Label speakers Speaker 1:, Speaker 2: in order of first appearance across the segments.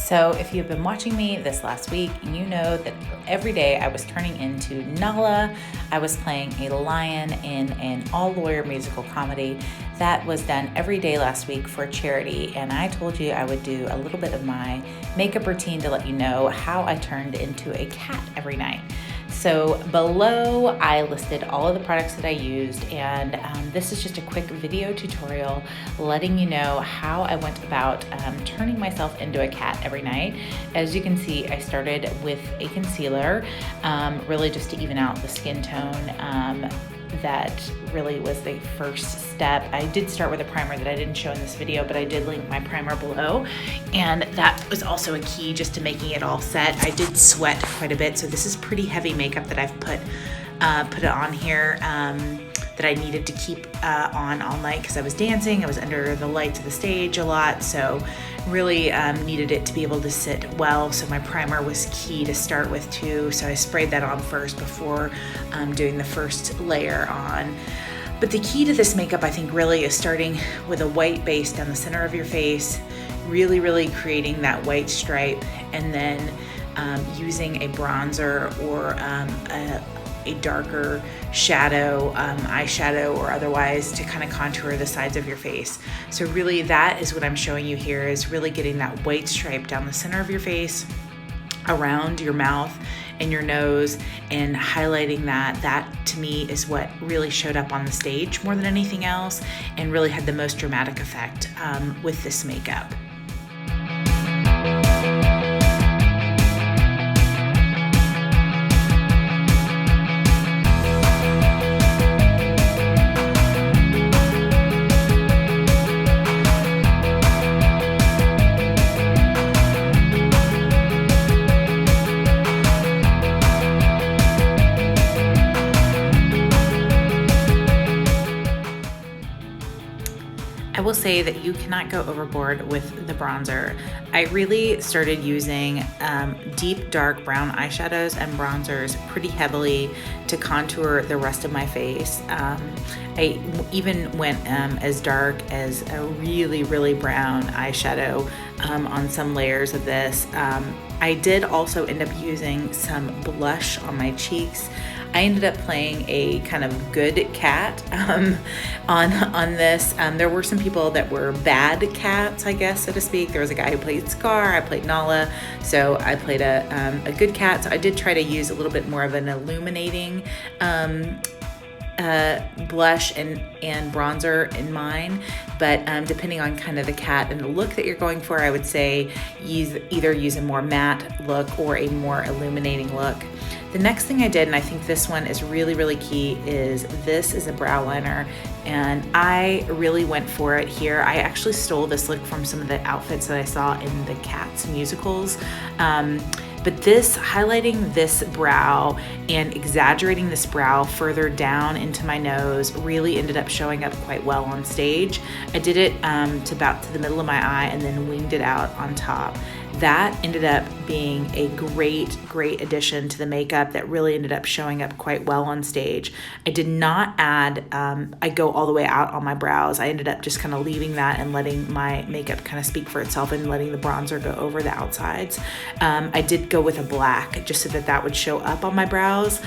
Speaker 1: So if you've been watching me this last week, you know that every day I was turning into Nala. I was playing a lion in an all-lawyer musical comedy that was done every day last week for charity. And I told you I would do a little bit of my makeup routine to let you know how I turned into a cat every night. So below I listed all of the products that I used, and this is just a quick video tutorial letting you know how I went about turning myself into a cat every night. As you can see, I started with a concealer, really just to even out the skin tone. That really was the first step. I did start with a primer that I didn't show in this video, but I did link my primer below, and that was also a key just to making it all set. I did sweat quite a bit, so this is pretty heavy makeup that I've put it on here that I needed to keep on all night because I was dancing. I was under the lights of the stage a lot, so really needed it to be able to sit well. So my primer was key to start with too. So I sprayed that on first before doing the first layer on. But the key to this makeup, I think, really is starting with a white base down the center of your face, really creating that white stripe, and then using a bronzer or a darker shadow, eyeshadow or otherwise, to kind of contour the sides of your face. So really that is what I'm showing you here, is really getting that white stripe down the center of your face, around your mouth and your nose, and highlighting that. That to me is what really showed up on the stage more than anything else, and really had the most dramatic effect with this makeup. I will say that you cannot go overboard with the bronzer. I really started using deep dark brown eyeshadows and bronzers pretty heavily to contour the rest of my face. I even went as dark as a really brown eyeshadow on some layers of this. I did also end up using some blush on my cheeks. I ended up playing a kind of good cat on this. There were some people that were bad cats, I guess, so to speak. There was a guy who played Scar, I played Nala, so I played a good cat. So I did try to use a little bit more of an illuminating blush and bronzer in mine, but depending on kind of the cat and the look that you're going for, I would say either use a more matte look or a more illuminating look. The next thing I did, and I think this one is really key, is this is a brow liner, and I really went for it here. I actually stole this look from some of the outfits that I saw in the Cats musicals. But this, highlighting this brow and exaggerating this brow further down into my nose, really ended up showing up quite well on stage. I did it to about to the middle of my eye and then winged it out on top. That ended up being a great addition to the makeup that really ended up showing up quite well on stage. I did not add, I go all the way out on my brows. I ended up just kind of leaving that and letting my makeup kind of speak for itself and letting the bronzer go over the outsides. I did go with a black just so that would show up on my brows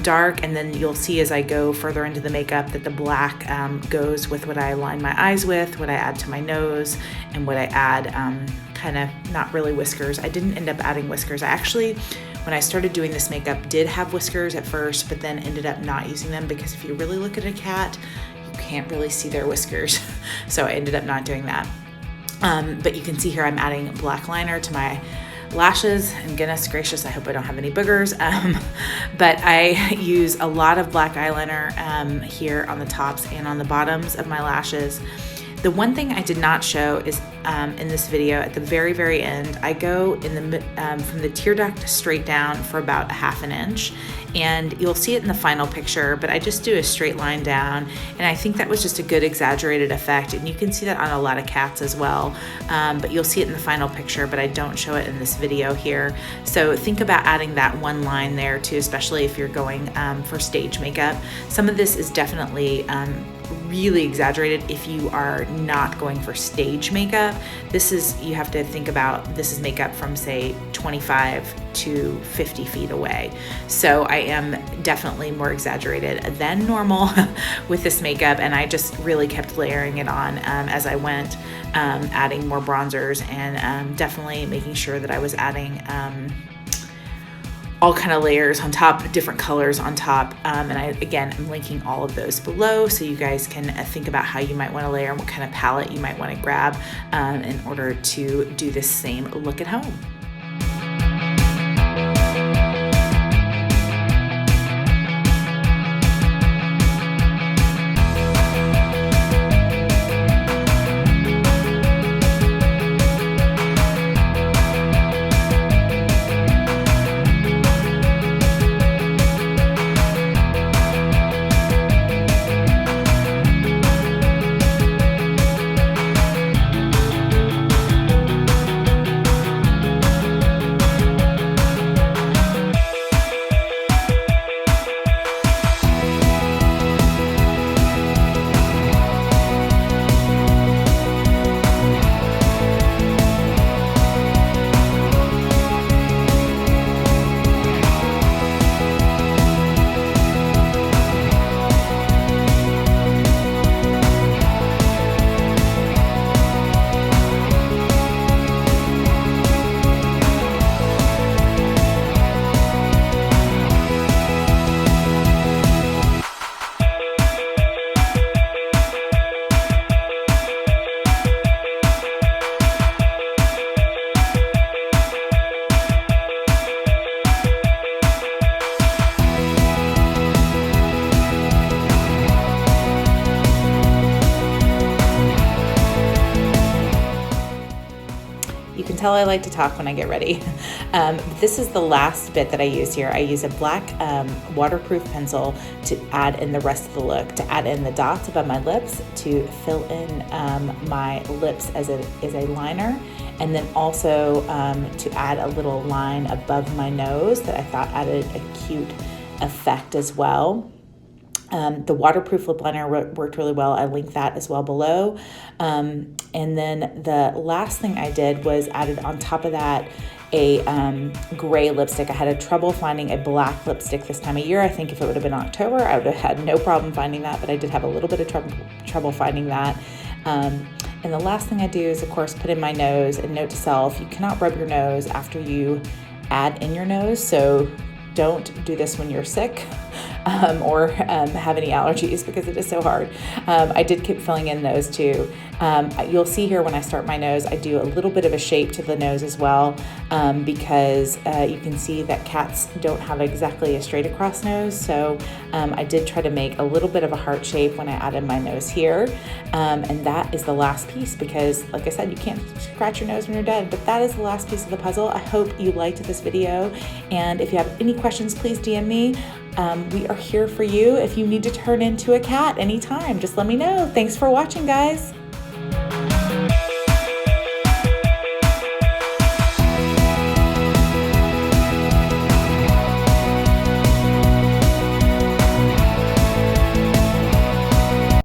Speaker 1: dark, and then you'll see as I go further into the makeup that the black goes with what I line my eyes with, what I add to my nose, and what I add kind of, not really whiskers. I didn't end up adding whiskers. I actually, when I started doing this makeup, did have whiskers at first, but then ended up not using them because if you really look at a cat, you can't really see their whiskers. So I ended up not doing that. But you can see here I'm adding black liner to my lashes, and goodness gracious, I hope I don't have any boogers. But I use a lot of black eyeliner here on the tops and on the bottoms of my lashes. The one thing I did not show is in this video at the very end, I go in the from the tear duct straight down for about a ½ inch, and you'll see it in the final picture, but I just do a straight line down, and I think that was just a good exaggerated effect, and you can see that on a lot of cats as well, but you'll see it in the final picture, but I don't show it in this video here. So think about adding that one line there too, especially if you're going for stage makeup. Some of this is definitely really exaggerated if you are not going for stage makeup. You have to think about, this is makeup from say 25 to 50 feet away. So I am definitely more exaggerated than normal with this makeup, and I just really kept layering it on as I went, adding more bronzers, and definitely making sure that I was adding all kind of layers on top, different colors on top. And I'm linking all of those below so you guys can think about how you might want to layer and what kind of palette you might want to grab in order to do this same look at home. You can tell I like to talk when I get ready. This is the last bit that I use here. I use a black waterproof pencil to add in the rest of the look, to add in the dots above my lips, to fill in my lips as a liner, and then also to add a little line above my nose that I thought added a cute effect as well. The waterproof lip liner worked really well. I linked that as well below. And then the last thing I did was added on top of that a gray lipstick. I had trouble finding a black lipstick this time of year. I think if it would have been October, I would have had no problem finding that, but I did have a little bit of trouble finding that. And the last thing I do is, of course, put in my nose. And note to self, you cannot rub your nose after you add in your nose, so don't do this when you're sick or have any allergies, because it is so hard. I did keep filling in those too. You'll see here when I start my nose, I do a little bit of a shape to the nose as well, because you can see that cats don't have exactly a straight across nose. So I did try to make a little bit of a heart shape when I added my nose here. And that is the last piece, because like I said, you can't scratch your nose when you're dead, but that is the last piece of the puzzle. I hope you liked this video. And if you have any questions, please DM me. We are here for you. If you need to turn into a cat anytime, just let me know. Thanks for watching, guys.